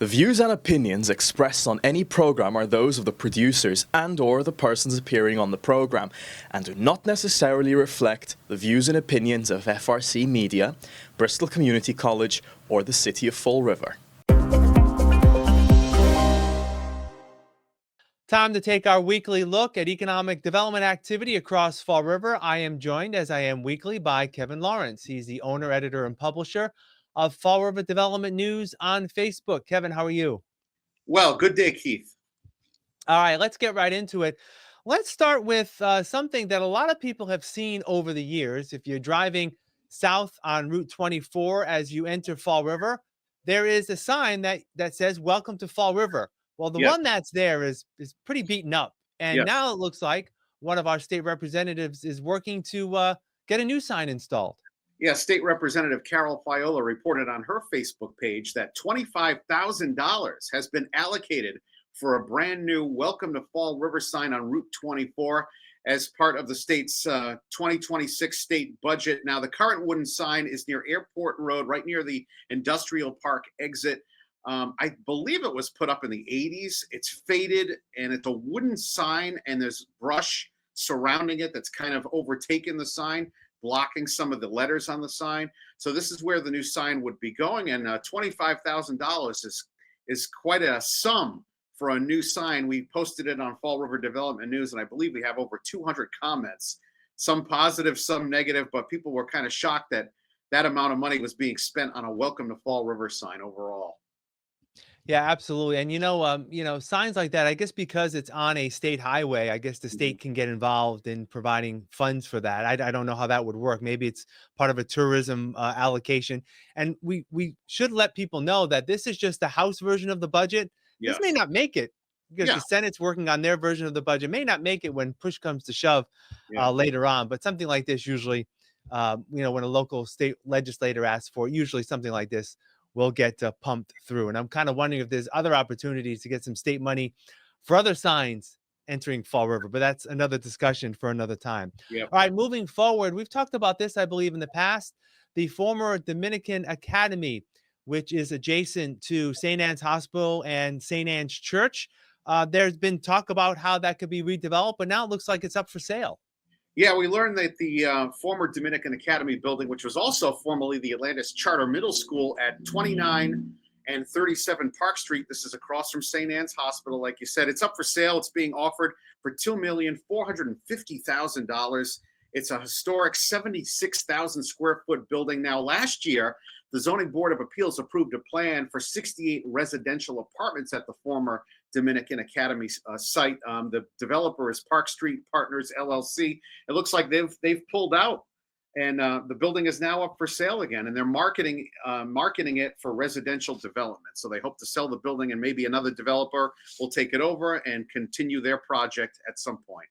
The views and opinions expressed on any program are those of the producers and/or the persons appearing on the program and do not necessarily reflect the views and opinions of FRC Media, Bristol Community College, or the City of Fall River. Time to take our weekly look at economic development activity across Fall River. I am joined, as I am weekly, by Kevin Lawrence. He's the owner, editor, and publisher of Fall River Development News on Facebook. Kevin, how are you? Well, good day, Keith. All right, let's get right into it. Let's start with something that a lot of people have seen over the years. If you're driving south on Route 24 as you enter Fall River, there is a sign that says "Welcome to Fall River." Well, the Yes, one that's there is pretty beaten up, and yes. now it looks like one of our state representatives is working to get a new sign installed. Yeah, State Representative Carol Fiola reported on her Facebook page that $25,000 has been allocated for a brand new Welcome to Fall River sign on Route 24 as part of the state's 2026 state budget. Now, the current wooden sign is near Airport Road, right near the Industrial Park exit. I believe it was put up in the 80s. It's faded and it's a wooden sign, and there's brush surrounding it that's kind of overtaken the sign, blocking some of the letters on the sign. So this is where the new sign would be going, and $25,000 is quite a sum for a new sign. We posted it on Fall River Development News, and I believe we have over 200 comments, some positive, some negative, but people were kind of shocked that that amount of money was being spent on a Welcome to Fall River sign overall. Yeah, absolutely. And signs like that, I guess because it's on a state highway, I guess the Mhm. state can get involved in providing funds for that. I don't know how that would work. Maybe it's part of a tourism allocation. And we should let people know that this is just the House version of the budget. This may Yes. not make it because Yeah. the Senate's working on their version of the budget. May not make it when push comes to shove Yeah. later on. But something like this usually, when a local state legislator asks for it, usually something like this will get pumped through. And I'm kind of wondering if there's other opportunities to get some state money for other signs entering Fall River, but that's another discussion for another time. Yeah. All right, moving forward, we've talked about this, I believe, in the past. The former Dominican Academy, which is adjacent to St. Anne's Hospital and St. Anne's Church. There's been talk about how that could be redeveloped, but now it looks like it's up for sale. Yeah, we learned that the former Dominican Academy building, which was also formerly the Atlantis Charter Middle School at 29 and 37 Park Street, this is across from St. Anne's Hospital, like you said, it's up for sale. It's being offered for $2,450,000. It's a historic 76,000 square foot building. Now, last year, the Zoning Board of Appeals approved a plan for 68 residential apartments at the former Dominican Academy site. The developer is Park Street Partners LLC. It looks like they've pulled out, and the building is now up for sale again. And they're marketing it for residential development. So they hope to sell the building, and maybe another developer will take it over and continue their project at some point.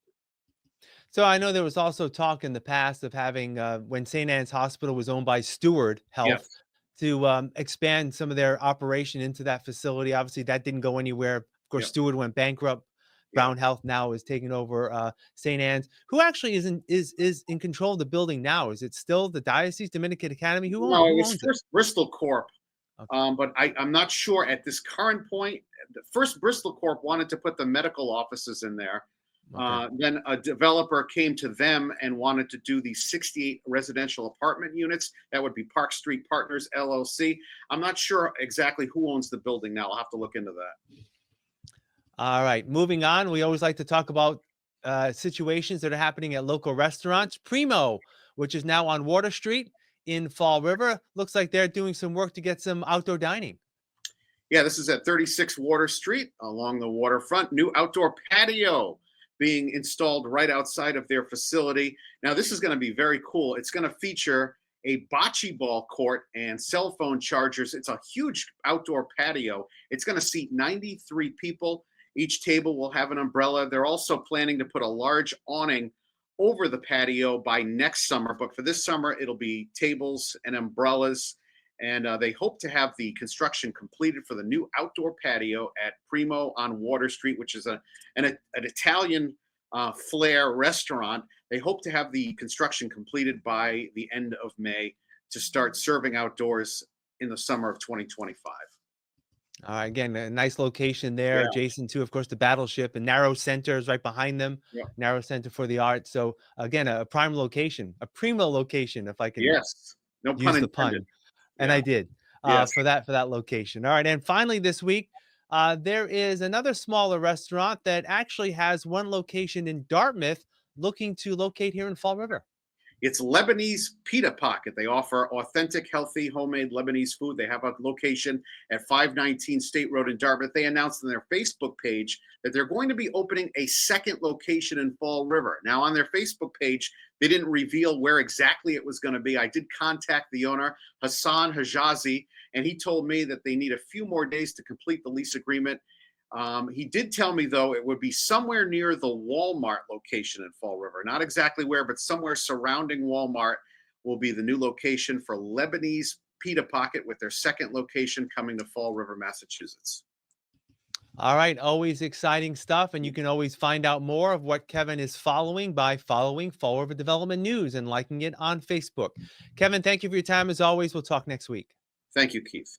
So I know there was also talk in the past of having, when St. Anne's Hospital was owned by Steward Health, Yes. to expand some of their operation into that facility. Obviously, that didn't go anywhere. Of course, Yep. Steward went bankrupt. Yep. Brown Health now is taking over St. Anne's. Who actually is in control of the building now? Is it still the Diocese Dominican Academy? No, it Who was owns it? first Bristol Corp. Okay. But I'm not sure at this current point. The first Bristol Corp wanted to put the medical offices in there. Okay. Then a developer came to them and wanted to do the 68 residential apartment units. That would be Park Street Partners LLC. I'm not sure exactly who owns the building now. I'll have to look into that. All right. Moving on. We always like to talk about situations that are happening at local restaurants. Primo, which is now on Water Street in Fall River, looks like they're doing some work to get some outdoor dining. Yeah, this is at 36 Water Street along the waterfront. New outdoor patio being installed right outside of their facility. Now, this is going to be very cool. It's going to feature a bocce ball court and cell phone chargers. It's a huge outdoor patio. It's going to seat 93 people. Each table will have an umbrella. They're also planning to put a large awning over the patio by next summer. But for this summer, it'll be tables and umbrellas. And they hope to have the construction completed for the new outdoor patio at Primo on Water Street, which is an Italian flair restaurant. They hope to have the construction completed by the end of May to start serving outdoors in the summer of 2025. All right, again, a nice location there, Yeah. adjacent to, of course, the Battleship, and Narrow Center is right behind them. Yeah. Narrow Center for the Arts. So again, a prime location, a primo location, if I can Yes. No pun use the intended. pun, and Yeah. I did Yes. for that location. All right, and finally this week, there is another smaller restaurant that actually has one location in Dartmouth, looking to locate here in Fall River. It's Lebanese Pita Pocket. They offer authentic, healthy, homemade Lebanese food. They have a location at 519 State Road in Dartmouth. They announced on their Facebook page that they're going to be opening a second location in Fall River. Now, on their Facebook page, they didn't reveal where exactly it was going to be. I did contact the owner, Hassan Hajazi, and he told me that they need a few more days to complete the lease agreement. He did tell me, though, it would be somewhere near the Walmart location in Fall River. Not exactly where, but somewhere surrounding Walmart will be the new location for Lebanese Pita Pocket, with their second location coming to Fall River, Massachusetts. All right, always exciting stuff. And you can always find out more of what Kevin is following by following Fall River Development News and liking it on Facebook. Kevin, thank you for your time as always. We'll talk next week. Thank you, Keith.